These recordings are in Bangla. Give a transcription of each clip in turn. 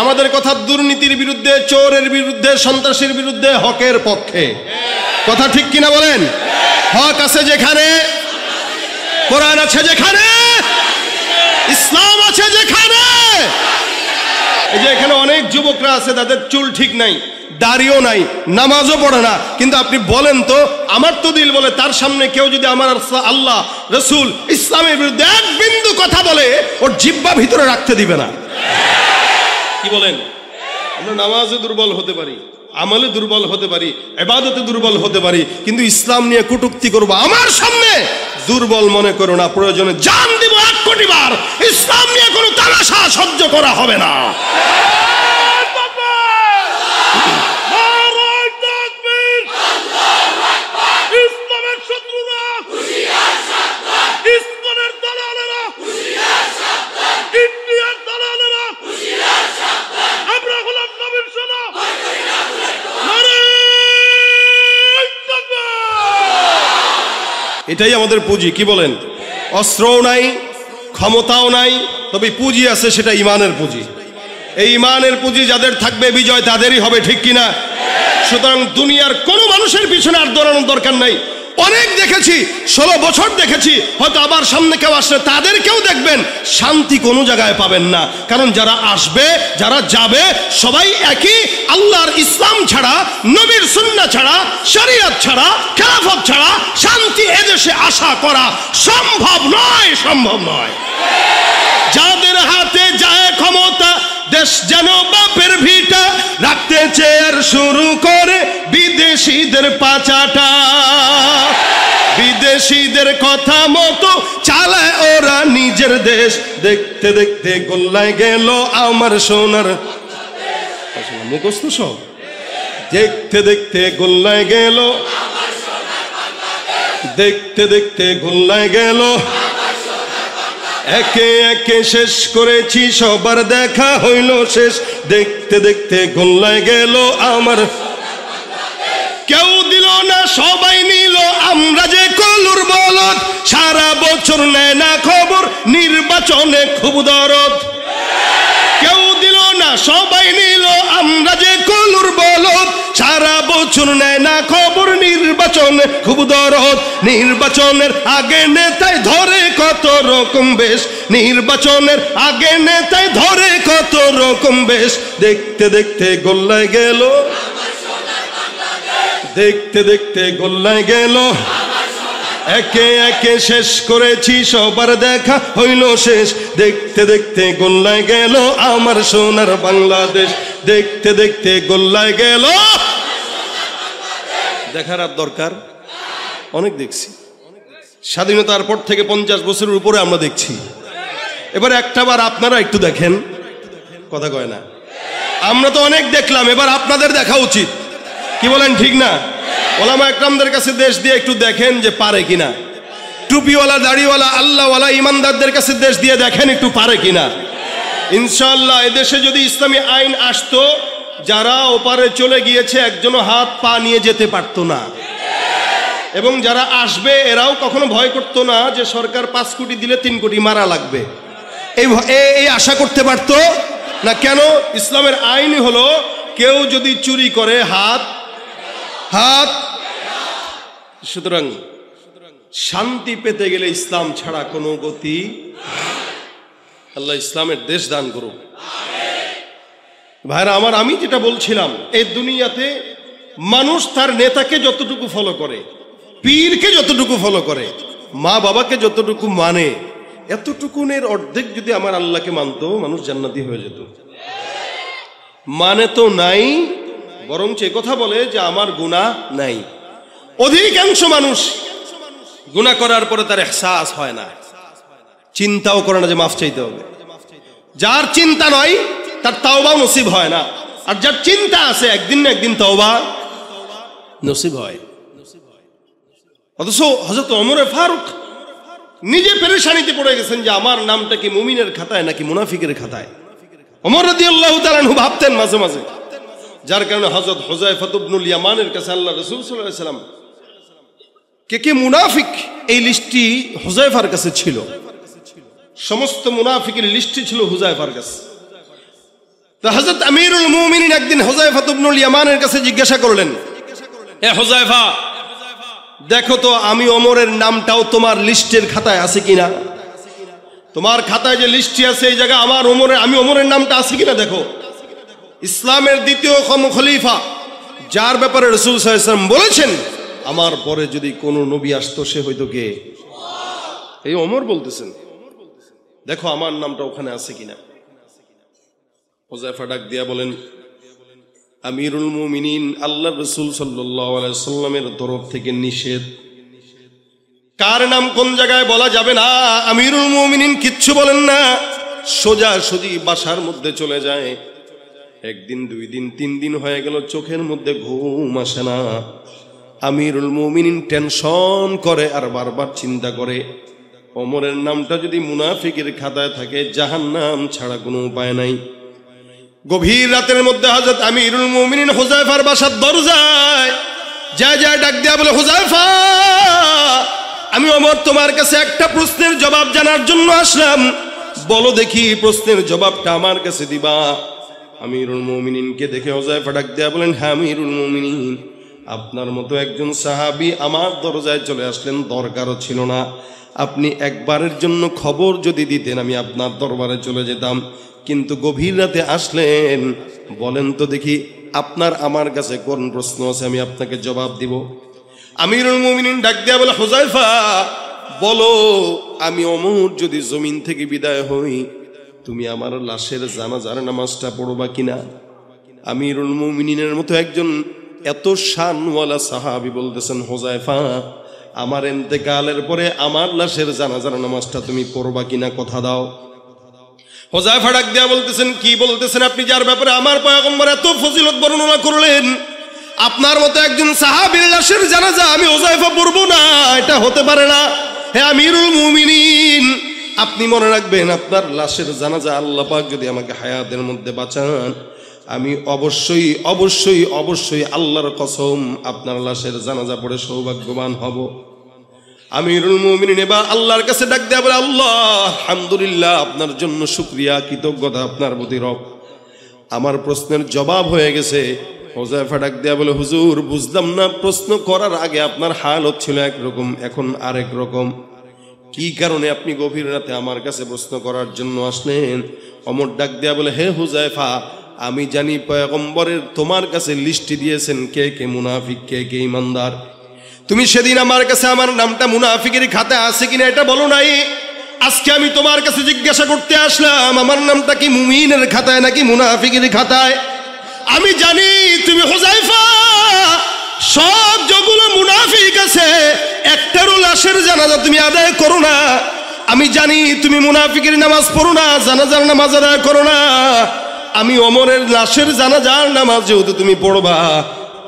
আমাদের কথা দুর্নীতির বিরুদ্ধে, চোরের বিরুদ্ধে, সন্ত্রাসীর বিরুদ্ধে, হকের পক্ষে। কথা ঠিক কিনা বলেন? হক আছে যেখানে, কোরআন আছে যেখানে, ইসলাম আছে যেখানে। এই যে এখানে অনেক যুবকরা আছে, তাদের চুল ঠিক নাই, দাড়িও নাই, নামাজও পড়ে না, কিন্তু আপনি বলেন তো, আমার তো দিল বলে তার সামনে কেউ যদি আমার আল্লাহ, রসুল, ইসলামের বিরুদ্ধে এক বিন্দু কথা বলে, ওর জিহ্বা ভিতরে রাখতে দিবে না। কি বলেন? আমরা নামাজে দুর্বল হতে পারি, আমলে দুর্বল হতে পারি, ইবাদতে দুর্বল হতে পারি, কিন্তু ইসলাম নিয়ে কটূক্তি করব আমার সামনে দুর্বল মনে করো না। প্রয়োজনে জান দিব 1 কোটি বার, ইসলাম নিয়ে কোনো তামাশা সহ্য করা হবে না। এটাই আমাদের পুঁজি। কি বলেন? অস্ত্রও নাই, ক্ষমতাও নাই, তবে পুঁজি আছে, সেটা ইমানের পুঁজি। এই ইমানের পুঁজি যাদের থাকবে, বিজয় তাদেরই হবে। ঠিক কিনা? সুতরাং দুনিয়ার কোনো মানুষের পিছনে আর দৌড়ানোর দরকার নাই। অনেক দেখেছি, 16 বছর দেখেছি, হয়তো আবার সামনে কেউ আসলে তাদেরকেও দেখবেন, শান্তি কোনো জায়গায় পাবেন না। কারণ যারা আসবে, যারা যাবে, সবাই একই। আল্লাহর ইসলাম ছাড়া, নবীর সুন্নাহ ছাড়া, শরীয়ত ছাড়া, খেলাফত ছাড়া শান্তি এদেশে আশা করা সম্ভব নয়, সম্ভব নয়। যাদের হাতে যায় ক্ষমতা, দেশ যেন বাপের ভিটা, রাখতে চেয়ার শুরু করে বিদেশিদের পাচাটা। বিদেশিদের কথা মতো চালায় ওরা নিজের দেশ। দেখতে দেখতে গোল্লায় গেল আমার সোনার মুখস্থ সব। দেখতে দেখতে গোল্লায় গেল, দেখতে দেখতে গোল্লায় গেল, একে একে শেষ করেছি, সবার দেখা হইল শেষ। দেখতে দেখতে গোল্লায় গেল আমার, কেউ দিল না সবাই নিল, আমরা যে কলুর বলদ, সারা বছর নেয় না খবর, নির্বাচনে খুব দরদ। কেউ দিল না সবাই নিল, আমরা যে কলুর বলদ, সারা বছর নেয় না খবর, নির্বাচনে খুব দরদ। নির্বাচনের আগে নেতায় ধরে কত রকম বেশ, নির্বাচনের আগে নেতায় ধরে কত রকম বেশ। দেখতে দেখতে গোল্লায় গেল, দেখতে দেখতে গোল্লায় গেল, একে একে শেষ করেছি, সবার দেখা হইল শেষ। দেখতে দেখতে গোল্লায় গেল আমার সোনার বাংলাদেশ। দেখতে দেখতে গোল্লায় গেল। দেখার আর দরকার? অনেক দেখছি। স্বাধীনতার পর থেকে 50 বছরের উপরে আমরা দেখছি। এবার একটাবার আপনারা একটু দেখেন। কথা কয় না? আমরা তো অনেক দেখলাম, এবার আপনাদের দেখা উচিত। কি বলেন? ঠিক না? ওলামা একরামদের কাছে দেশ দিয়ে একটু দেখেন যে পারে কিনা। টুপিওয়ালা, দাড়িওয়ালা, আল্লাহওয়ালা ইমানদারদের কাছে দেশ দিয়ে দেখেন একটু পারে কিনা। ইনশাআল্লাহ এদেশে যদি ইসলামী আইন আসতো, যারা ওপারে চলে গিয়েছে একজনও হাত পা নিয়ে যেতে পারতো না, এবং যারা আসবে এরাও কখনো ভয় করতো না যে সরকার 5 কোটি দিলে 3 কোটি মারা লাগবে, এই আশা করতে পারতো না। কেন? ইসলামের আইন হলো, কেউ যদি চুরি করে হাত। সুতরাং শান্তি পেতে গেলে ইসলাম ছাড়া কোনো গতি। আল্লাহ ইসলামের দেশ দান করুন। ভাইরা আমার, আমি যেটা বলছিলাম, এই দুনিয়াতে মানুষ তার নেতাকে যতটুকু ফলো করে, পীরকে যতটুকু ফলো করে, মা বাবাকে যতটুকু মানে, এতটুকুনের অর্ধেক যদি আমার আল্লাহকে মানতো, মানুষ জান্নাতি হয়ে যেত। মানে তো নাই, বরঞ্চ কথা বলে যে আমার গুনাহ নাই। অধিকাংশ মানুষ গুনাহ করার পরে তার ইহসাস হয় না, চিন্তাও করে না যে মাফ চাইতে হবে। যার চিন্তা নয় তার তাওবা নসিব হয় না, আর যার চিন্তা আছে একদিন না একদিন তাওবা নসিব হয়। অথচ হযরত ওমর ফারুক নিজে পেরেশানিতে পড়ে গেছেন যে আমার নামটা কি মুমিনের খাতায় নাকি মুনাফিকের খাতায়। ওমর রাদিয়াল্লাহু তাআলা আনহু ভাবতেন মাঝে মাঝে, যার কারণে হযরত হুযায়ফা ইবনুল ইয়ামানের কাছে আল্লাহ রাসূল সাল্লাল্লাহু আলাইহি ওয়াসাল্লাম কে মুনাফিক, এই লিস্টটি হুযায়ফার কাছে ছিল। সমস্ত মুনাফিকের লিস্টটি ছিল হুযায়ফার কাছে। তো হযরত আমিরুল মুমিনিন একদিন হুযায়ফা ইবনুল ইয়ামানের কাছে জিজ্ঞাসা করলেন, এ হুযায়ফা, দেখো তো আমি ওমরের নামটাও তোমার লিস্টের খাতায় আছে কিনা। তোমার খাতায় যে লিস্টটি আছে এই জায়গায় আমি ওমরের নামটা আছে কিনা দেখো। ইসলামের দ্বিতীয় খলিফা, যার ব্যাপারে রাসূল সাল্লাল্লাহু আলাইহি ওয়াসাল্লাম বলেছেন আমার পরে যদি কোনো নবী আসতো সে হয়তো কে, এই ওমর বলতেছেন, দেখো আমার নামটা ওখানে আছে কিনা। হুযায়ফা ডাক দিয়া বলেন, আমিরুল মুমিনিন, আল্লাহর রাসূল সাল্লাল্লাহু আলাইহি ওয়াসাল্লামের তরফ থেকে নিষেধ, কার নাম কোন জায়গায় বলা যাবে না। আমিরুল মুমিনিন কিচ্ছু বলেন না, সোজা সুজি বাসার মধ্যে চলে যায়। একদিন, 2 দিন, 3 দিন হয়ে গেল, চোখের মধ্যে ঘুম আসে না। আমিরুল মুমিনিন টেনশন করে আর বারবার চিন্তা করে, ওমরের নামটা যদি মুনাফিকের খাতায় থাকে জাহান্নাম ছাড়া কোনো উপায় নাই। গভীর রাতের মধ্যে হযরত আমিরুল মুমিনিন হুযায়ফার বাসার দরজায় যায় ডাক দিয়া বলে, হুযায়ফা, আমি ওমর তোমার কাছে একটা প্রশ্নের জবাব জানার জন্য আসলাম, বলো দেখি প্রশ্নের জবাবটা আমার কাছে দিবা। আমিরুল মুমিনিনকে দেখে হুযায়ফা ডাক দিয়া বলেন, হ্যাঁ আমিরুল মুমিনিন, আপনার মতো একজন সাহাবী আমার দরজায় চলে আসলেন, দরকারও ছিল না। আপনি একবারের জন্য খবর যদি দিতেন আমি আপনার দরবারে চলে যেতাম, কিন্তু গভীর রাতে আসলেন। বলেন তো দেখি আপনার আমার কাছে কোন প্রশ্ন আছে, আমি আপনাকে জবাব দিব। আমিরুল মুমিনিন ডাক দিয়া বলে, হুযায়ফা বলো, আমি ওমর যদি জমিন থেকে বিদায় হই তুমি আমার লাশের জানাজার নামাজটা পড়বা কিনা। আমিরুল মুমিনিনের মতো একজন এত শানওয়ালা সাহাবী বলতেছেন, হুযায়ফা আমার ইন্তেকালের পরে আমার লাশের জানাজার নামাজটা তুমি পড়বা কিনা, কথা দাও। হুযায়ফা ডাক দিয়া বলতেছেন, কি বলতেছেন আপনি, যার ব্যাপারে আমার পয়গম্বর এত ফজিলত বর্ণনা করলেন, আপনার মতো একজন সাহাবীর লাশের জানাজা আমি হুযায়ফা পড়ব না, এটা হতে পারে না। হে আমিরুল মুমিনিন, আপনি মনে রাখবেন আপনার লাশের জানাজা আল্লাহ পাক যদি আমাকে হায়াতের মধ্যে বাঁচান, আমি অবশ্যই অবশ্যই অবশ্যই আল্লাহর কসম আপনার লাশের জানাজা পড়ে সৌভাগ্যবান হব। আমিরুল মুমিনিন এবার আল্লাহর কাছে ডাক দেয়া বলে, আল্লাহ আলহামদুলিল্লাহ, আপনার জন্য শুকরিয়া, কৃতজ্ঞতা আপনার প্রতি রব, আমার প্রশ্নের জবাব হয়ে গেছে। হুযায়ফা ডাক দেয়া বলে, হুজুর বুঝলাম না, প্রশ্ন করার আগে আপনার হালত ছিল একরকম, এখন আরেক রকম, কি কারণে আপনি গভীর রাতে আমার কাছে প্রশ্ন করার জন্য আসলেন। ওমর ডাক দেয়া বলে, হে হুযায়ফা, আমি জানি পয়গম্বরের তোমার কাছে লিস্টি দিয়েছেন কে কে মুনাফিক, কে কে ইমানদার। তুমি সেদিন আমার কাছে আমার নামটা মুনাফিকের খাতায় আছে কিনা এটা বলো নাই। আজকে আমি তোমার কাছে জিজ্ঞাসা করতে আসলাম আমার নামটা কি মুমিনের খাতায় নাকি মুনাফিকের খাতায়। আমি জানি তুমি হুযায়ফা সব যেগুলো মুনাফিক আছে একটারও লাশের জানাজা তুমি আদায় করো না। আমি জানি তুমি মুনাফিকের নামাজ পড়ো না, জানাজার নামাজ আদায় করো না। আমি ওমরের লাশের জানাজার নামাজ যেহেতু তুমি পড়বা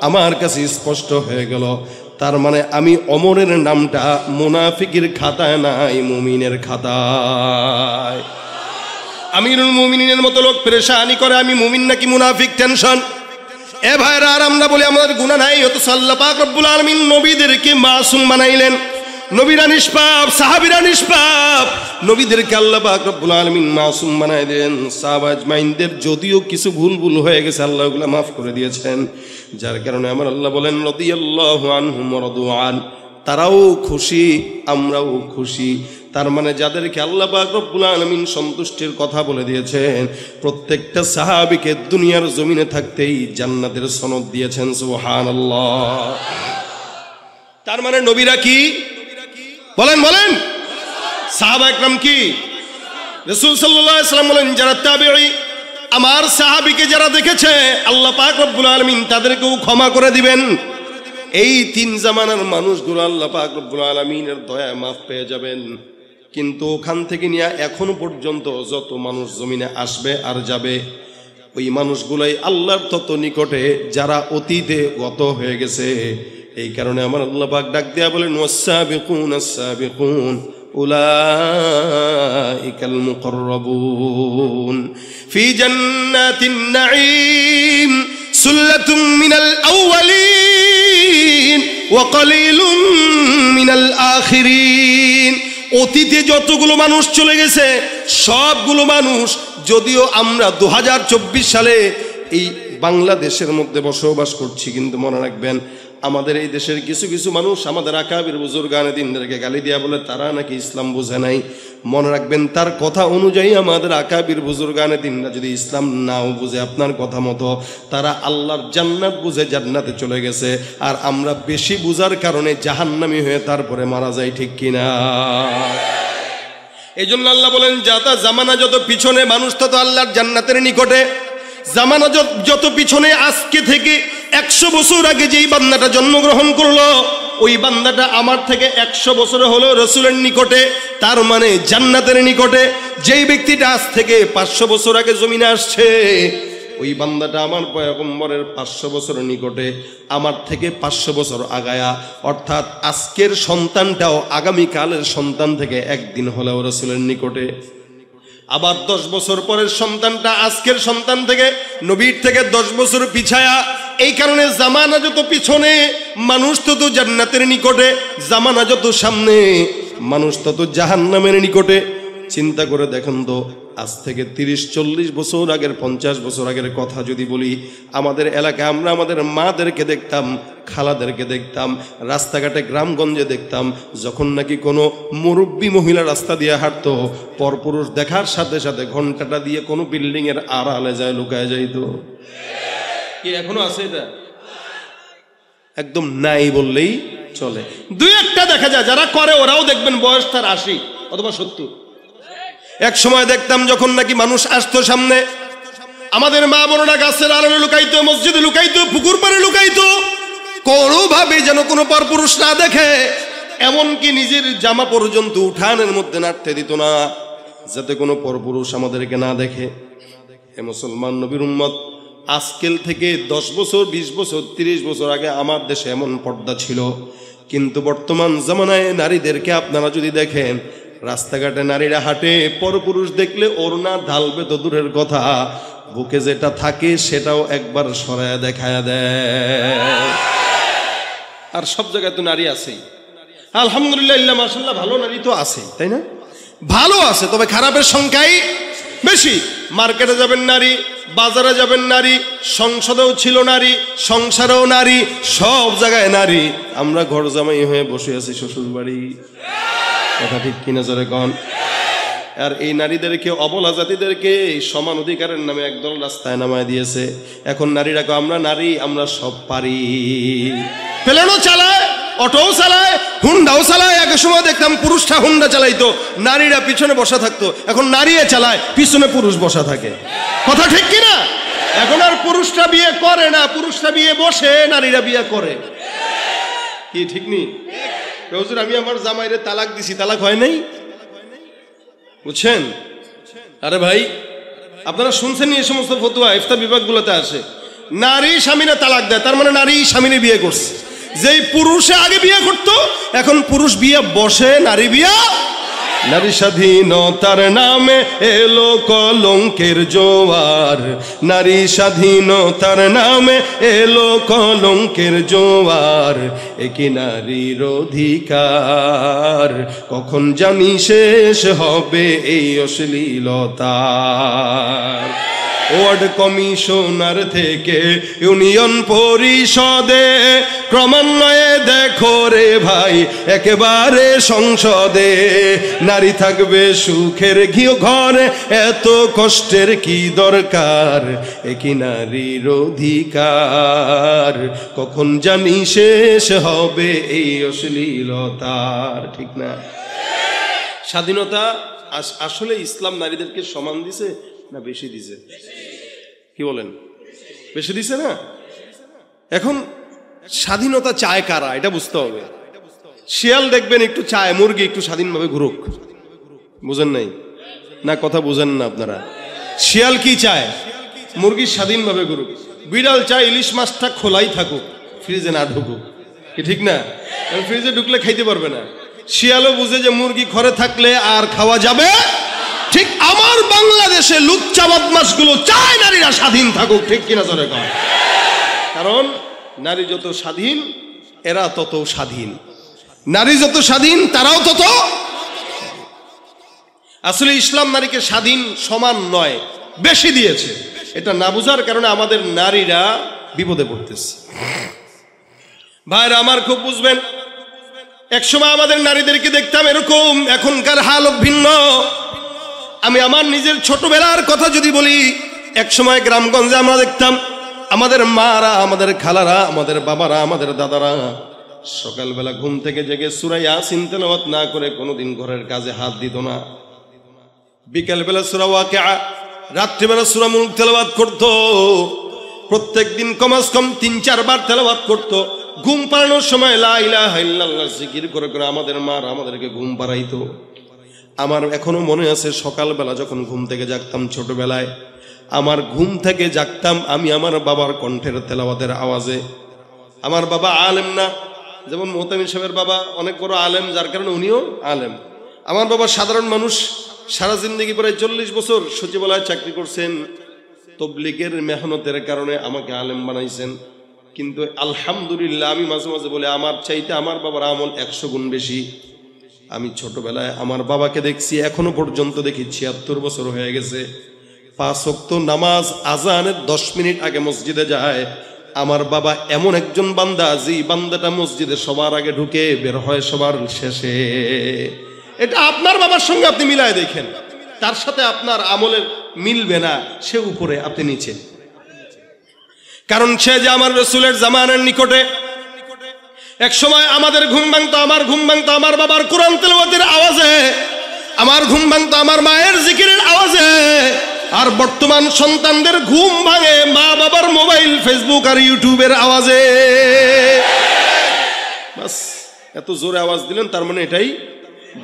আমার কাছে স্পষ্ট হয়ে গেল, তার মানে আমি ওমরের নামটা মুনাফিকের খাতায় নাই, মুমিনের খাতায়। আমিরুল মুমিনিনের মতো লোক পেরেশানি করে আমি মুমিন নাকি মুনাফিক টেনশন। এ ভাইরা, আর আমরা বলি আমাদের গুনাহ নাই, অথচ আল্লাহ পাক রব্বুল আলামিন নবীদেরকে মাসুম বানাইলেন। নবীরা নিষ্পাপ, সাহাবীরা নিষ্পাপ, নবীদেরকে আল্লাহ পাক রব্বুল আলামিন মাসুম বানাই দেন। সাহাবা আজমাইনদের যদিও কিছু ভুল হয়ে গেছে আল্লাহ ওগুলা মাফ করে দিয়েছেন, যার কারণে আমার আল্লাহ বলেন রাদিয়াল্লাহু আনহুম ওয়া রাদু আন, তারাও খুশি আমরাও খুশি। তার মানে যাদেরকে আল্লাহ পাক রব্বুল আলামিন সন্তুষ্টির কথা বলে দিয়েছেন প্রত্যেকটা সাহাবীকে দুনিয়ার জমিনে থাকতেই জান্নাতের সনদ দিয়েছেন, সুবহানাল্লাহ। তার মানে নবীরা কি বলেন বলেন, সাহাবা একরাম কি, রাসূল সাল্লাল্লাহু আলাইহি ওয়াসাল্লাম বলেন যারা তাবেঈ আমার সাহাবীকে যারা দেখেছে আল্লাহ পাক রব্বুল আলামিন তাদেরকেও ক্ষমা করে দিবেন। এই 3 জামানার মানুষগুলো আল্লাহ পাক রব্বুল আলামিনের দয়ায় মাফ পেয়ে যাবেন। কিন্তু ওখান থেকে নিয়ে এখনো পর্যন্ত যত মানুষ জমিনে আসবে আর যাবে ওই মানুষগুলাই আল্লাহর তত নিকটে যারা অতীতে গত হয়ে গেছে। এই কারণে আমার আল্লাহ পাক ডাক দেয়া বলেন ওয়াস-সাবিকুন আস-সাবিকুন উলাইকাল মুকাররাবুন ফি জান্নাতিন নাঈম সুল্লাতুম মিনাল আউয়ালিন ওয়া কালিলুম মিনাল আখিরিন। অতীতে যতগুলো মানুষ চলে গেছে সবগুলো মানুষ যদিও আমরা 2024 সালে এই বাংলাদেশের মধ্যে বসবাস করছি, কিন্তু মনে রাখবেন আমাদের এই দেশের কিছু কিছু মানুষ আমাদের আকাবির বুজুর্গানে দিনদেরকে গালি দিয়া বলে তারা নাকি ইসলাম বুঝে নাই। মনে রাখবেন তার কথা অনুযায়ী আমাদের আকাবির বুজুর্গানে দিনরা যদি ইসলাম নাও বুঝে আপনার কথা মতো, তারা আল্লাহর জান্নাত বুঝে জান্নাতে চলে গেছে, আর আমরা বেশি বুঝার কারণে জাহান্নামী হয়ে তারপরে মারা যাই, ঠিক কিনা? এই জন্য আল্লাহ বলেন যাতা জামানা যত পিছনে মানুষ তত আল্লাহর জান্নাতের নিকটে। জামানা যত পিছনে, আজকে থেকে 100 বছর আগে যেই বান্দাটা জন্মগ্রহণ করলো ওই বান্দাটা আমার থেকে 100 বছর হলো রসুলের নিকটে, তার মানে জান্নাতের নিকটে। যেই ব্যক্তিটা আজ থেকে 500 বছর আগে জমিনে আসছে ওই বান্দাটা আমার পয়গম্বরের 500 বছরের নিকটে, আমার থেকে 500 বছর আগায়া। অর্থাৎ আজকের সন্তানটাও আগামীকালের সন্তান থেকে একদিন হলেও রসুলের নিকটে। আবার 10 বছর পরের সন্তানটা আজকের সন্তান থেকে নবীর থেকে 10 বছর পিছায়া। এই কারণে জামানা যত পিছনে মানুষ তত জান্নাতের নিকটে, জামানা যত সামনে মানুষ তত জাহান্নামের নিকটে। চিন্তা করে দেখেন তো, আজ থেকে 30-40 বছর আগের, 50 বছর আগের কথা যদি বলি, আমাদের এলাকায় আমরা আমাদের মাদেরকে দেখতাম, খালাদেরকে দেখতাম, রাস্তাঘাটে গ্রামগঞ্জে দেখতাম, যখন নাকি কোনো মুরব্বী মহিলা রাস্তা দিয়ে হাঁটতো, পরপুরুষ দেখার সাথে সাথে ঘন্টাটা দিয়ে কোনো বিল্ডিংয়ের আড়ালে যায় লুকায় যাইতো। কি এখনো আছে এটা? একদম নাই বললেই চলে। 2-1টা দেখা যায়, যারা করে ওরাও দেখবেন বয়স তার 80 অথবা 70। এক সময় দেখতাম যখন নাকি মানুষ আসতো সামনে, আমাদের মা বোনেরা গাছের আড়ালে লুকাইতো, মসজিদে লুকাইতো, পুকুর পাড়ে লুকাইতো, কোনোভাবে যেন কোনো পরপুরুষ না দেখে। এমনকি নিজের জামা পর্যন্ত উঠানের মধ্যে নাড়তে দিত না, যাতে কোনো পরপুরুষ আমাদেরকে না দেখে। হে মুসলমান নবীর উম্মত, আজকেল থেকে 10 বছর, 20 বছর, 30 বছর আগে আমার দেশে এমন পর্দা ছিল, কিন্তু বর্তমান জামানায় নারীদেরকে আপনারা যদি দেখেন, রাস্তাঘাটে নারীরা হাঁটে, পরপুরুষ দেখলে ওড়না ঢালবে তো দূরের কথা, বুকে যেটা থাকে সেটাও একবার সরায়া দেখায়া দেয়। আর সব জায়গায় তো নারী আছেই, আলহামদুলিল্লাহ, ইল্লা মাশাআল্লাহ, ভালো নারী তো আছেই, তাই না? ভালো আছে, তবে খারাপের সংখ্যাই বেশি। মার্কেটে যাবেন নারী, বাজারে যাবেন নারী, সংসদেও ছিল নারী, সংসারেও নারী, সব জায়গায় নারী। আমরা ঘর জামাই হয়ে বসে আছি শ্বশুর বাড়ি, কথা ঠিক কিনা জোরে কন? আর এই নারীদেরকে, অবলা জাতিদেরকে সমান অধিকারের নামে একদল রাস্তায় নামায় দিয়েছে। এখন নারীরা আমরা নারী, আমরা সব পারি। প্লেনও চালায়, অটোও চালায়, হুন্ডাও চালায়। এক সময় দেখতাম পুরুষরা হুন্ডা চালাইতো, নারীরা পিছনে বসা থাকতো। এখন নারীরা চালায়, পিছনে পুরুষ বসা থাকে, কথা ঠিক কিনা? এখন আর পুরুষরা বিয়ে করে না, পুরুষরা বিয়ে বসে, নারীরা বিয়ে করে। কি ঠিক নেই? হুজুর আমি আমার জামাইরে তালাক দিছি, তালাক হয় নাই, বুঝছেন? আরে ভাই, আপনারা শুনছেন এই সমস্ত ফতোয়া ইফতা বিভাগগুলোতে আসে, নারী স্বামীরা তালাক দেয়, তার মানে নারী স্বামীরে বিয়ে করছে। যেই পুরুষে আগে বিয়ে করতো, এখন পুরুষ বিয়ে বসে, নারী বিয়ে। নারী স্বাধীনতার নামে এলো কলঙ্কের জোয়ার, নারী স্বাধীনতার নামে এলো কলঙ্কের জোয়ার, একি নারীর অধিকার কখন জানি শেষ হবে এই অশ্লীলতার। ওয়ার্ড কমিশনার থেকে ইউনিয়ন পরিষদে, ক্রমান্বয়ে দেখো রে ভাই একেবারে সংসদে, নারী থাকবে সুখের ঘরে, এত কষ্টের কি দরকার, একি নারীর অধিকার কখন জানি শেষ হবে এই অশ্লীলতার। ঠিক না? স্বাধীনতা আসলে ইসলাম নারীদেরকে সমান দিছে না বেশি দিছে? কি বলেন? বেশি দিছে না? এখন স্বাধীনতা চায় কারা, এটা বুঝতে হবে। শিয়াল দেখবেন একটু চায় মুরগি একটু স্বাধীনভাবে ঘুরুক, বুঝেন নাই না? কথা বুঝেন না আপনারা? শিয়াল কি চায়? মুরগি স্বাধীনভাবে ঘুরুক। বিড়াল চায় ইলিশ মাছটা খোলাই থাকুক, ফ্রিজে না ঢুকুক, কি ঠিক না? ফ্রিজে ঢুকলে খাইতে পারবে না। শিয়ালও বুঝে যে মুরগি ঘরে থাকলে আর খাওয়া যাবে। ঠিক আমার বাংলাদেশে লুচ্চা বদমাশগুলো চায় নারীরা স্বাধীন থাকুক, ঠিক কিনা জোরে কয়? কারণ নারী যত স্বাধীন এরা তত স্বাধীন, নারী যত স্বাধীন তারাও তত। আসলে ইসলাম নারীকে স্বাধীন সমান নয়, বেশি দিয়েছে। এটা না বুঝার কারণে আমাদের নারীরা বিপদে পড়তেছে। ভাইরা আমার খুব বুঝবেন, একসময় আমাদের নারীদেরকে দেখতাম এরকম, এখনকার হাল ভিন্ন। আমি আমার নিজের ছোটবেলার কথা যদি বলি, একসময় গ্রামগঞ্জে আমরা দেখতাম আমাদের মারা, আমাদের খালারা, আমাদের বাবারা, আমাদের দাদারা সকালবেলা ঘুম থেকে জেগে সূরা ইয়াসিন তেলাওয়াত না করে কোনোদিন ঘরের কাজে হাত দিত না। বিকেলবেলা সূরা ওয়াকিয়া, রাত্রিবেলা সূরা মুলক তেলাওয়াত করত। প্রত্যেকদিন কমাস কম ৩-৪ বার তেলাওয়াত করত। ঘুম পাড়ানোর সময় লা ইলাহা ইল্লাল্লাহ জিকির করে করে আমাদের মারা আমাদেরকে ঘুম পাড়াইতো। আমার এখনো মনে আছে, সকালবেলা যখন ঘুম থেকে জাগতাম ছোটবেলায়, আমার ঘুম থেকে জাগতাম আমি আমার বাবার কণ্ঠের তেলাওয়াতের আওয়াজে। আমার বাবা আলেম না, যেমন মোহতামিম সাহেবের বাবা অনেক বড় আলেম, যার কারণে উনিও আলেম। আমার বাবা সাধারণ মানুষ, সারা জিন্দগি প্রায় 40 বছর সচিবালয়ে চাকরি করছেন। তবলিগের মেহনতের কারণে আমাকে আলেম বানাইছেন। কিন্তু আলহামদুলিল্লাহ, আমি মাঝে মাঝে বলে আমার চাইতে আমার বাবার আমল 100 গুণ বেশি। আমি ছোটবেলায় আমার বাবাকে দেখছি, এখনো পর্যন্ত দেখি 76 বছর হয়ে গেছে। 5 ওয়াক্ত নামাজ আজানের 10 মিনিট আগে মসজিদে যায়। আমার বাবা এমন একজন বান্দা, যে বান্দাটা মসজিদে সবার আগে ঢুকে, বের হয় সবার শেষে। এটা আপনার বাবার সঙ্গে আপনি মিলায় দেখেন, তার সাথে আপনার আমলের মিলবে না, সে উপরে আপনি নিচে। কারণ সে যে আমার রাসূলের জামানার নিকটে। এক সময় আমাদের ঘুম ভাঙতো, আমার ঘুম ভাঙতো আমার বাবার কোরআন তেলাওয়াতের আওয়াজে, আমার ঘুম ভাঙতো আমার মায়ের জিকিরের আওয়াজে। আর বর্তমান সন্তানদের ঘুম ভাঙে মা বাবার মোবাইল, ফেসবুক আর ইউটিউবের আওয়াজে। বাস, এত জোরে আওয়াজ দিলেন, তার মানে এটাই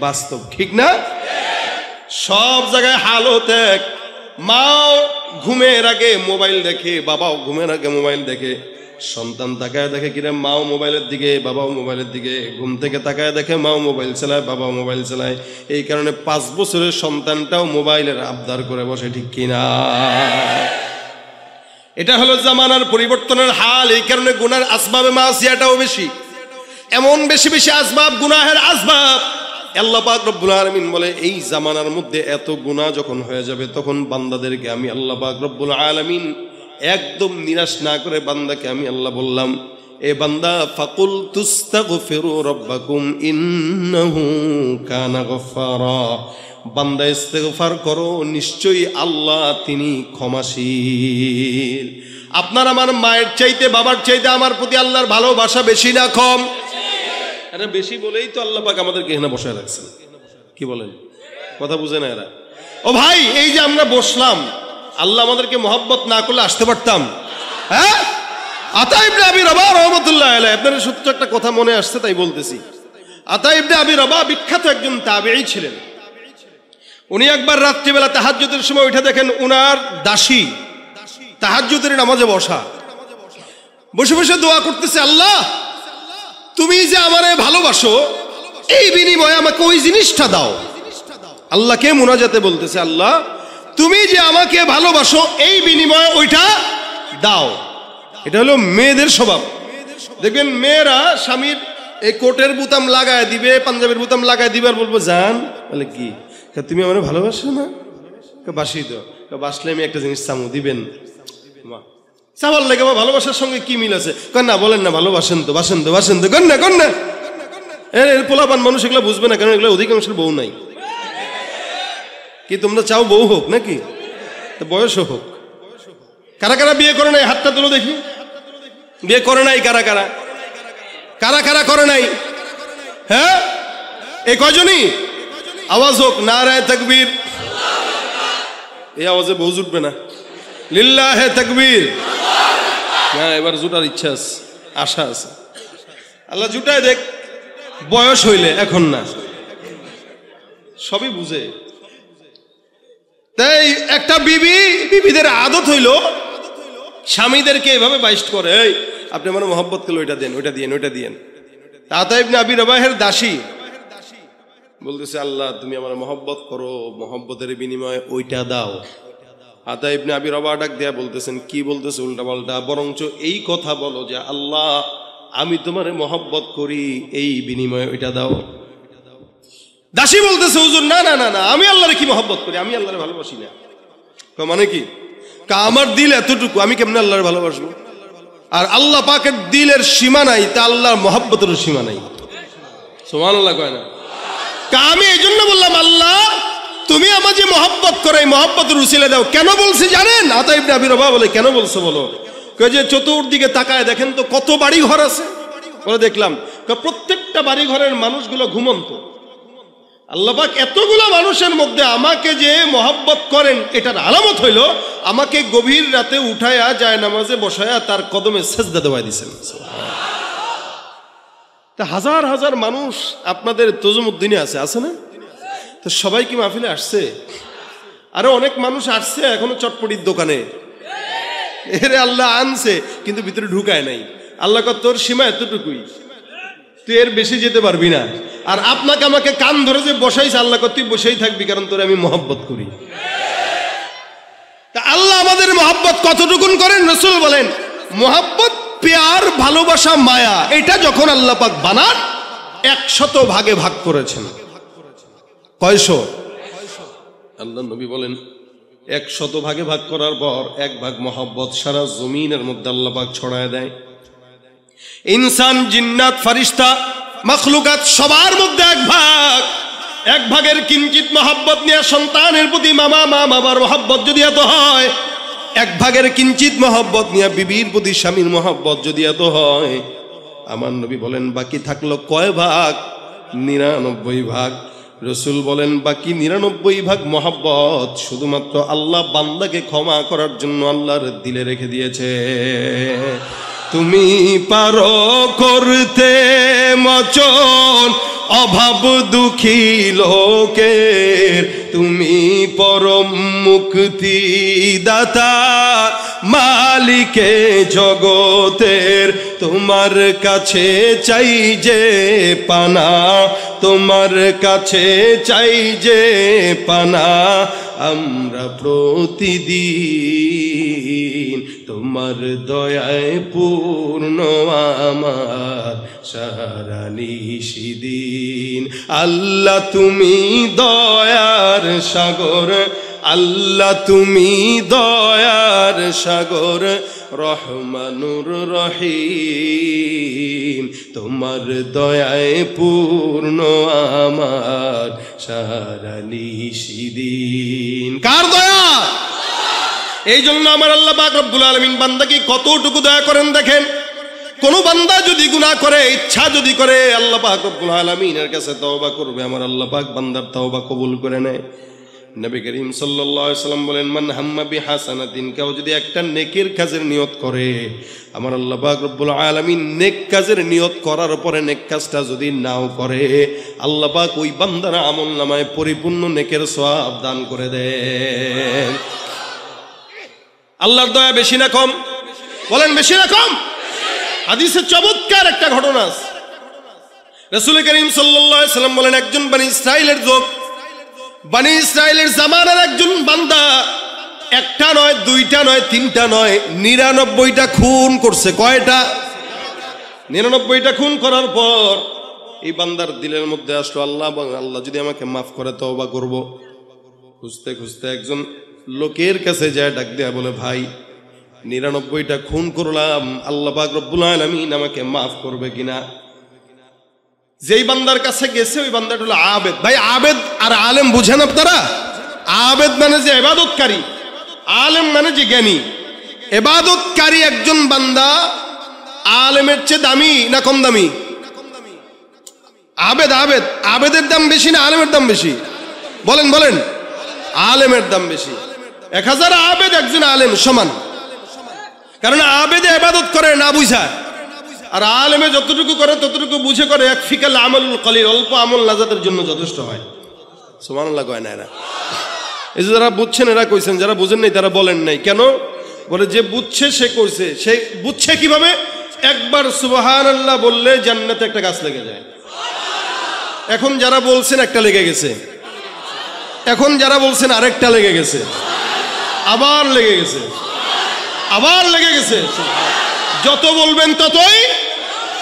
বাস্তব, ঠিক না? সব জায়গায় হালত এক। মাও ঘুমের আগে মোবাইল দেখে, বাবাও ঘুমের আগে মোবাইল দেখে। সন্তান তাকায় দেখে কিরে, মাও মোবাইলের দিকে, বাবাও মোবাইলের দিকে। ঘুম থেকে তাকায় দেখে মাও মোবাইল চালায়, বাবাও মোবাইল চালায়। এই কারণে 5 বছরের সন্তানটাও মোবাইলের আবদার করে বসে, ঠিক কিনা? এটা হলো জামানার পরিবর্তনের হাল। এই কারণে গুনার আসবাবে মাসিয়াটাও বেশি, এমন বেশি বেশি আসবাব, গুনাহের আসবাব। আল্লাহ পাক রব্বুল আলামিন বলে, এই জামানার মধ্যে এত গুনাহ যখন হয়ে যাবে, তখন বান্দাদেরকে আমি আল্লাহ পাক রব্বুল আলামিন একদম নিরাশ না করে বান্দাকে আমি আল্লাহ বললাম, এ বান্দা, ফাকুল তুস্তাগফিরু রাব্বাকুম ইন্নাহু কানা গফফারা। বান্দা ইস্তেগফার করো, নিশ্চয়ই আল্লাহ তিনি ক্ষমাশীল। আপনার আমার মায়ের চাইতে, বাবার চাইতে আমার প্রতি আল্লাহর ভালোবাসা বেশি না কম? এটা বেশি বলেই তো আল্লাহ পাক আমাদেরকে এখানে বসায় রাখছেন। কি বলেন? কথা বুঝে না এরা? ও ভাই, এই যে আমরা বসলাম, আল্লাহ আমাদেরকে মহব্বত না করলে আসতে পারতাম? হ্যাঁ? আতা ইবনে আবি রবাহ রাহমাতুল্লাহ আলাইহি, আপনাদের সত্য একটা কথা মনে আসছে তাই বলতেছি। আতা ইবনে আবি রবাহ বিখ্যাত একজন তাবেঈ ছিলেন। উনি একবার রাত্রিবেলা তাহাজ্জুদের সময় উঠে দেখেন উনার দাসী তাহাজ্জুদের নামাজে বসা, বসে বসে দোয়া করতেছে, আল্লাহ তুমি যে আমারে ভালোবাসো, এই বিনিময়ে আমাকে ওই জিনিসটা দাও। আল্লাহকে মুনাজাতে বলতেছে, আল্লাহ তুমি যে আমাকে ভালোবাসো, এই বিনিময়ে ওইটা দাও। এটা হলো মেয়েদের স্বভাব। দেখবেন মেয়েরা স্বামীর এই কোটের বুতাম লাগায় দিবে, পাঞ্জাবের বুতাম লাগায় দিবে, আর বলবো জান, বলে কি তুমি আমার ভালোবাসো না? বাসি তো, বাসলে আমি একটা জিনিস চামু দিবেন। চাওয়ার লেগে ভালোবাসার সঙ্গে কি মিল আছে? না বলেন না, ভালোবাসেন তো, বাসেন তো, বাসেন তো, কন না কন না। এর পোলাপান মানুষ এগুলো বুঝবে না, কারণ এগুলো অধিকাংশের বউ নাই। কি তোমরা চাও বউ হোক নাকি? বয়সও হোক। কারা কারা বিয়ে করে নাই? হাতটা তুলো দেখি। বিয়ে করে নাই কারা কারা? কারা কারা করে নাই? হ্যাঁ, এই কয়জনই? আওয়াজ হোক, নারায়ে তাকবীর। এই আওয়াজে বউ জুটবে না। লিল্লাহে তাকবীর। হ্যাঁ, এবার জুটার ইচ্ছা আছে, আশা আছে। আল্লাহ জুটায় দেখ, বয়স হইলে, এখন না। সবই বুঝে। তাই একটা বিবিদের আদত হইল স্বামীদেরকে এভাবে বাইস্ট করে, এই আপনি আমার মহব্বত করলে ওইটা দেন, ওইটা দিয়েন, ওইটা দিয়েন। আতা ইবনে আবি রবাহের দাসী বলতেছে, আল্লাহ তুমি আমার মহব্বত করো, মহব্বতের বিনিময়ে ওইটা দাও। আতা ইবনে আবি রবাহ ডাক দেয়া বলতেছেন, কি বলতেছে উল্টা পাল্টা, বরঞ্চ এই কথা বলো যে আল্লাহ আমি তোমার মহব্বত করি, এই বিনিময়ে ওইটা দাও। দাসী বলতেছে হুজুর না না না না, আমি আল্লাহরে কি মহব্বত করি, আমি আল্লাহরে ভালোবাসি না। মানে কি? আমার দিল এতটুকু, আমি কেমনে আল্লাহরে ভালোবাসবো? আর আল্লাহ পাকের দিলের সীমা নাই, তা আল্লাহর মহব্বতেরও সীমা নাই। সুবহানাল্লাহ কয় না? আমি এই জন্য বললাম আল্লাহ তুমি আমার যে মহব্বত করে এই মহব্বতের উসিলা দাও। কেন বলছি জানেন? আতা ইবনে আবি রবাহ বলে কেন বলছো বলো? কয় যে চতুর্দিকে তাকায় দেখেন তো কত বাড়ি ঘর আছে। বলে দেখলাম প্রত্যেকটা বাড়ি ঘরের মানুষগুলো ঘুমন্ত। আল্লাহ পাক এতগুলো মানুষের মধ্যে আমাকে যে মহব্বত করেন এটার আলামত হইল আমাকে গভীর রাতে উঠায়া যায় নামাজে বসায়া তার কদমে সেজদা দেওয়াই দিয়েছেন। তা হাজার হাজার মানুষ আপনাদের তজুমুদ্দিনে আছে না? তো সবাই কি মাহফিলে আসছে? আরো অনেক মানুষ আসছে এখনো চটপটির দোকানে, এরে আল্লাহ আনছে কিন্তু ভিতরে ঢুকায় নাই। আল্লাহ কয় তোর সীমা এতটুকুই, তুই এর বেশি যেতে পারবি না। আর আপনাকে আমাকে কান ধরে যে বসাইছে আল্লাহ কয় তুই বসেই থাকবি, কারণ তোরে আমি মহব্বত করি। তা আল্লাহ আমাদের মহব্বত কতটুকুন করেন? রাসূল বলেন মহব্বত, প্যার, ভালোবাসা, মায়া, এটা যখন আল্লাহ পাক বানান 100 ভাগে ভাগ করেছেন। কয়শো? আল্লাহ নবী বলেন 100 ভাগে ভাগ করার পর 1 ভাগ মহব্বত সারা জমিনের মধ্যে আল্লাহ পাক ছড়ায় দেয়। ইনসান, জিন্নাত, ফারিস্তা, মাখলুকাত সবার মধ্যে 1 ভাগের কিঞ্চিত মহব্বত নিয়ে সন্তানের প্রতি মা বাবার মহব্বত যদি এত হয়, 1 ভাগের কিঞ্চিত মহব্বত নিয়ে বিবির প্রতি স্বামীর মহব্বত যদি এত হয়, আমার নবী বলেন বাকি থাকলো কয় ভাগ? 99 ভাগ। রসুল বলেন বাকি 99 ভাগ মহব্বত শুধুমাত্র আল্লাহ বান্দাকে ক্ষমা করার জন্য আল্লাহর দিলে রেখে দিয়েছে। তুমি পারো করতে মোচন অভাব দুঃখী লোকের, তুমি পরম মুক্তি দাতা মালিকে জগতের, তোমার কাছে চাই যে পানা, তোমার কাছে চাই যে পানা, আমরা প্রতিদিন তোমার দয়ায় পূর্ণ আমার সারা নিশিদিন। আল্লাহ তুমি দয়ার সাগর, আল্লাহ তুমি দয়ার সাগর, রহমানুর রহিম, তোমার দয়ায় পূর্ণ আমার সারা নিশিদিন। কার দয়া? এই জন্য আমার আল্লাহ পাক রব্বুল আলামিন বান্দাকে কতটুকু দয়া করেন দেখেন। কোন বান্দা যদি গুনাহ করে, ইচ্ছা যদি করে, আল্লাহ পাক রব্বুল আলামিনের কাছে তওবা করবে, আমার আল্লাহ পাক বান্দার তওবা কবুল করে নেয়। নবী করিম সাল্লাল্লাহু আলাইহি ওয়াসাল্লাম বলেন মান হাম্মা বিহাসানাতিন, কেউ যদি একটা নেকের কাজের নিয়ত করে, আমার আল্লাহ পাক রব্বুল আলামিন নেক কাজের নিয়ত করার পরে নেক কাজটা যদি নাও করে, আল্লাহ পাক ওই বান্দার আমলনামায় পরিপূর্ণ নেকের সওয়াব দান করে দেন। আল্লাহর দয়া বেশি না কম? বলেন বেশি না কম? হাদিসে চমৎকার একটা ঘটনা আছে। রাসূল করিম সাল্লাল্লাহু আলাইহি ওয়াসাল্লাম বলেন একজন বনি ইসরাইলের লোক, বনি ইসরাইলের জামানার একজন বান্দা একটা নয়, দুইটা নয়, তিনটা নয়, 99টা খুন করছে। কয়টা? 99টা খুন করার পর এই বান্দার দিলের মধ্যে আসলো আল্লাহ যদি আমাকে মাফ করে তওবা করব। খুঁজতে খুঁজতে একজন লোকের কাছে যায়, ডাক দেয়া বলে ভাই 99টা খুন করলাম, আল্লাহ পাক রব্বুল আলামিন আমাকে মাফ করবে কিনা? যেই বান্দার কাছে গেছে ওই বান্দাটা হলো আবেদ। ভাই আবেদ আর আলেম বুঝেন আপনারা? আবেদ মানে যে ইবাদতকারী, আলেম মানে যে জ্ঞানী। ইবাদতকারী একজন বান্দা আলেমের চেয়ে দামি না কম দামি? আবেদ আবেদ আবেদের দাম বেশি না আলেমের দাম বেশি? বলেন বলেন। আলেমের দাম বেশি। 1000 আবেদ একজন আলেম সমান, কারণ আবেদে ইবাদত করে না বুঝা, আর আলেমে যতটুকু করে ততটুকু বুঝে করে। এক ফিকাল আমলুল কলিল, অল্প আমল নাজাতের জন্য যথেষ্ট হয়। সুবহানাল্লাহ কয় না এরা? এই যে যারা বুঝছেন এরা কইছেন, যারা বুঝেন নাই তারা বলেন নাই কেন? বলে যে বুঝছে সে কইছে। সে বুঝছে কিভাবে? একবার সুবহানাল্লাহ বললে জান্নাতে একটা গাছ লেগে যায়। এখন যারা বলছেন একটা লেগে গেছে, এখন যারা বলছেন আরেকটা লেগে গেছে, আবার লেগে গেছে, আবার লেগে গেছে। যত বলবেন ততই।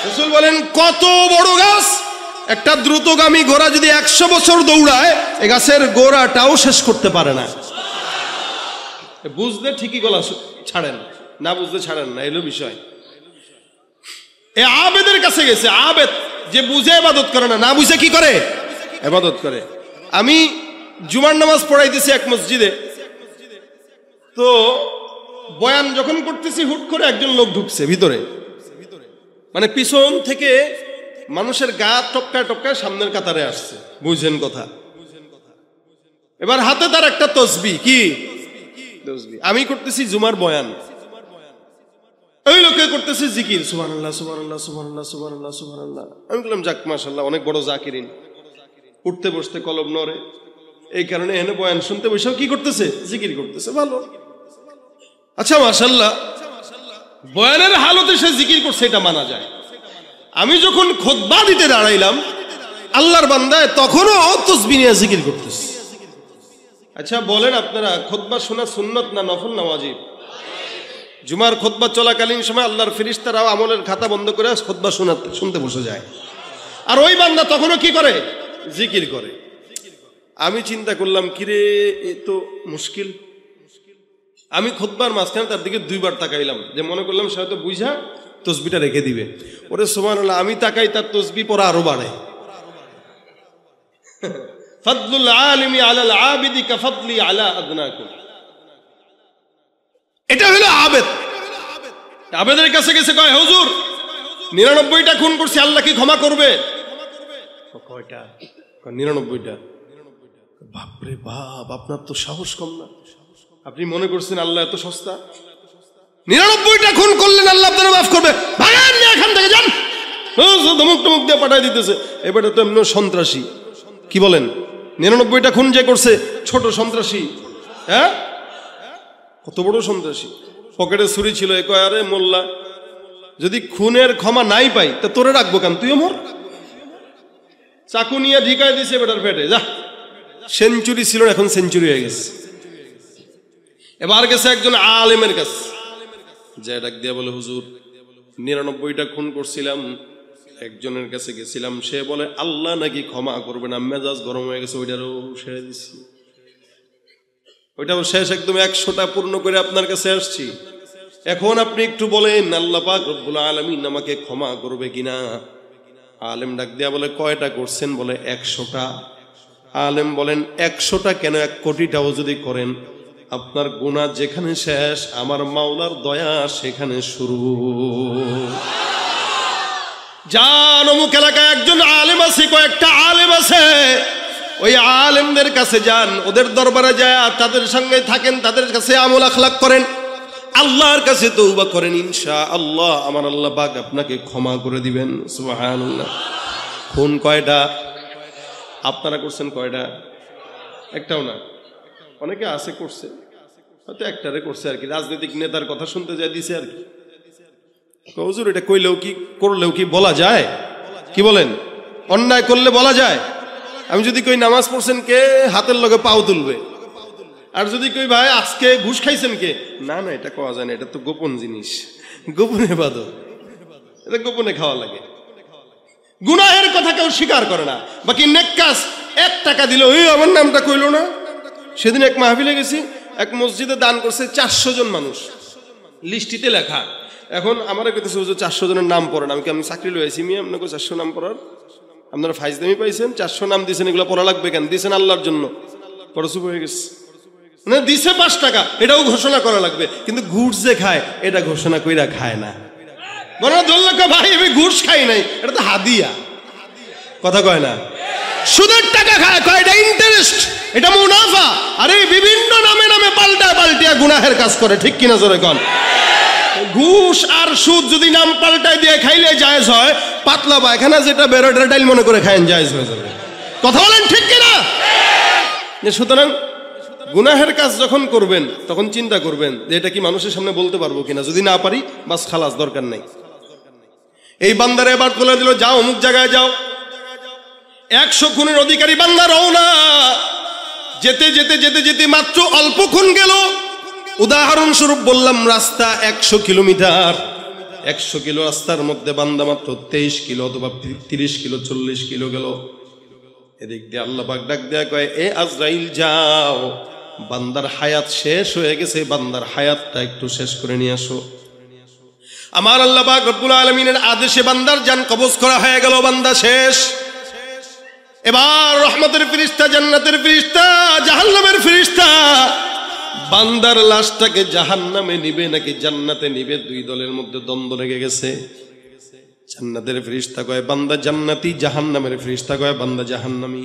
রাসূল বলেন কত বড় গাছ, একটা দ্রুতগামী ঘোড়া যদি 100 বছর দৌড়ায় এই গাছের গোড়াটাও শেষ করতে পারে না। বুঝলে ঠিকই গলা ছাড়েন, না বুঝলে ছাড়েন না, এলো বিষয়। এ আবেদের কাছে গেছে, আবেদ যে বুঝে ইবাদত করে না, না বুঝে কি করে ইবাদত করে। আমি জুমার নামাজ পড়াইতেছি এক মসজিদে, তো বয়ান যখন করতেছি হুট করে একজন লোক ঢুকছে ভিতরে, মানে পিছন থেকে মানুষের গা টপকায় টপকায় সামনের কাতারে আসছে, বুঝছেন কথা। এবার হাতে তার একটা তসবিহ, কি তসবিহ। আমি করতেছি জুমার বয়ান, ওই লোকে করতেছে জিকির, সুবহানাল্লাহ সুবহানাল্লাহ সুবহানাল্লাহ সুবহানাল্লাহ সুবহানাল্লাহ। আমি বললাম যাক মাশাআল্লাহ, অনেক বড় জাকিরিন। উঠতে বসতে কলম নড়ে, এই কারণে এনে বয়ান শুনতে বসেও কি করতেছে, জিকির করতেছে, ভালো। আচ্ছা মাশাআল্লাহ, বয়ানের হালতে সে জিকির করছে, এটা মানা যায়। আমি যখন খুতবা দিতে দাঁড়াইলাম আল্লাহর বান্দায়, তখনও তাসবিহ নিয়ে জিকির করতেছে। আচ্ছা বলেন আপনারা, খুতবা শোনা সুন্নত না নফল না ওয়াজিব? জুমার খুতবা চলাকালীন সময় আল্লাহর ফেরেশতারাও আমলের খাতা বন্ধ করে খুতবা শুনতে বসে যায়, আর ওই বান্দা তখনও কি করে, জিকির করে। আমি চিন্তা করলাম কিরে, এ তো মুশকিল। আমি খুতবার মাঝখানে তার দিকে 2 বার তাকাইলাম, যে মনে করলাম সে হয়তো বুঝা তসবিহটা রেখে দিবে। ওরে সুবহানাল্লাহ, আমি তাকাই তার তসবিহ পড়া আরো বাড়ে। ফাদলুল আলিমি আলাল আবিদি কাফাদলি আলা আদনাকুম। এটা হলো আবেদ। আবেদের কাছে গেছে, কয় হুজুর 99টা খুন করছি, আল্লাহ কি ক্ষমা করবে? কয়টা? 99টা। বাপরে বাপ, আপনার তো সাহস কম না। আপনি মনে করছেন আল্লাহ এত সস্তা? 99টা খুন করলেন, আল্লাহ আপনারা মাফ করবে? ভাগান না এখান থেকে, যান। ধমক টমক দিয়ে পাঠাই দিতেছে। এবারে তো এমনি সন্ত্রাসী, কি বলেন? 99টা খুন যে করছে ছোট সন্ত্রাসী? হ্যাঁ, কত বড় সন্ত্রাসী। পকেটে ছুরি ছিল, এ কয় আরে মোল্লা, যদি খুনের ক্ষমা নাই পাই তা তোরে রাখবো কেন, তুইও মর। চাকু নিয়ে ঢিকায় দিছে বেটার পেটে, যা। সেঞ্চুরি ছিল, এখন সেঞ্চুরি হয়ে গেছে। এবার গেছে একজন আলেমের কাছে, যে ডাক দিয়া বলে হুজুর 99টা খুন করছিলাম, একজনের কাছে গেছিলাম, সে বলে আল্লাহ নাকি ক্ষমা করবে না। মেজাজ গরম হয়ে গেছে, ওইটারও সেরে দিচ্ছি, ওইটাও শেষ, একদম 100টা পূর্ণ করে আপনার কাছে আসছি। এখন আপনি একটু বলেন আল্লাহ পাক রব্বুল আলামিন আমাকে ক্ষমা করবে কিনা। আলেম ডাক দিয়া বলে কয়টা করছেন? বলে 100টা। আলেম বলেন 100টা কেন, 1 কোটিটাও যদি করেন, আপনার গুনাহ যেখানে শেষ, আমার মাওলার দয়া সেখানে শুরু। যান অমুক এলাকায় একজন আলেম আছে, কয়েকটা আলেম আছে, ওই আলেমদের কাছে যান, ওদের দরবারে যায় তাদের সঙ্গে থাকেন, তাদের কাছে আমল আখলাক করেন, আল্লাহর কাছে তওবা করেন, ইনশাআল্লাহ আমার আল্লাহ পাক আপনাকে ক্ষমা করে দিবেন। সুবহানাল্লাহ। খুন কয়টা আপনারা করছেন? কয়টা? একটাও না। অনেকে আছে করছে, হয়তো একটারে করছে আর কি, রাজনৈতিক নেতার কথা শুনতে যায় দিছে আর কি। হুজুর এটা কইলেও কি করলেও কি বলা যায়? কি বলেন? অন্যায় করলে বলা যায়? আমি যদি কই নামাজ পড়ছেন কে, হাতের লগে পাও তুলবে। আর যদি কই ভাই আজকে ঘুষ খাইছেন কে, না না এটা কোয়া যায় না, এটা তো গোপন জিনিস, গোপনে বাদো, এটা গোপনে খাওয়া লাগে। গুনাহের কথা কেউ স্বীকার করে না, বাকি নেক কাজ 1 টাকা দিল, ওই আমার নামটা কইলো না। সেদিন এক মাহফিলে গেছি, এক মসজিদে দান করছে 400 জন মানুষ, লিস্টিতে লেখা। এখন আমারা কইতেছে হুজুর 400 জনের নাম পড়েন। আমি চাকরি লইছি, আমি আপনাকে 400 নাম পড়ার, আপনারা ফাইজদামি পাইছেন, 400 নাম দিয়েছেন, এগুলো পড়া লাগবে কেন? দিয়েছেন আল্লাহর জন্য, পরে চুপ হয়ে গেছে। মানে দিছে 5 টাকা, এটাও ঘোষণা করা লাগবে, কিন্তু ঘুষ যে খায় এটা ঘোষণা কইরা খায় না। বড় ধরলে ভাই আমি ঘুষ খাই নাই, এটা তো হাদিয়া, কথা কয় না। সুদের টাকা খায়, কয় এটা ইন্টারেস্ট, এটা মুনাফা। আরে বিভিন্ন নামে নামে পাল্টিয়া গুনাহের কাজ করে, ঠিক কিনা জোরে কন? ঘুষ আর সুদ যদি নাম পাল্টায় দিয়ে খাইলে জায়েজ হয়, পাতলা পায়খানা যেটা বেরোটা ডাইল মনে করে খায়েন, জায়েজ হয়ে যাবে। কথা বলেন ঠিক কিনা? সুতরাং গুনাহের কাজ যখন করবেন তখন চিন্তা করবেন যে এটা কি মানুষের সামনে বলতে পারবো কিনা, যদি না পারি বাস খালাস, দরকার নাই। এই বান্দারে এবার বলে দিল যাও অমুক জায়গায় যাও, 100 খুনের অধিকারী বান্দা রওনা। যেতে যেতে যেতে যেতে মাত্র অল্প খুন গেল। উদাহরণস্বরূপ বললাম রাস্তা 100 কিলোমিটার, 100 কিলো রাস্তার মধ্যে বান্দা মাত্র 23 কিলো অথবা 30 কিলো 40 কিলো গেল। এদিক দিয়ে আল্লাহ পাক ডাক দেয়া কয়, এ আজরাইল যাও, বান্দার হায়াত শেষ হয়ে গেছে, বান্দার হায়াতটা একটু শেষ করে নিয়ে আসো। আমার আল্লাহ পাক রব্বুল আলামিনের আদেশে বান্দার জান কবজ করা হয়ে গেল, বান্দা শেষ। এবার রহমতের ফেরেশতা, জান্নাতের ফেরেশতা, জাহান্নামের ফেরেশতা বান্দার লাশটাকে জাহান্নামে নিবে নাকি জান্নাতে নিবে, দুই দলের মধ্যে দ্বন্দ্ব লেগে গেছে। জান্নাতের ফেরেশতা কয় বান্দা জান্নাতি, জাহান্নামের ফেরেশতা কয় বান্দা জাহান্নামী।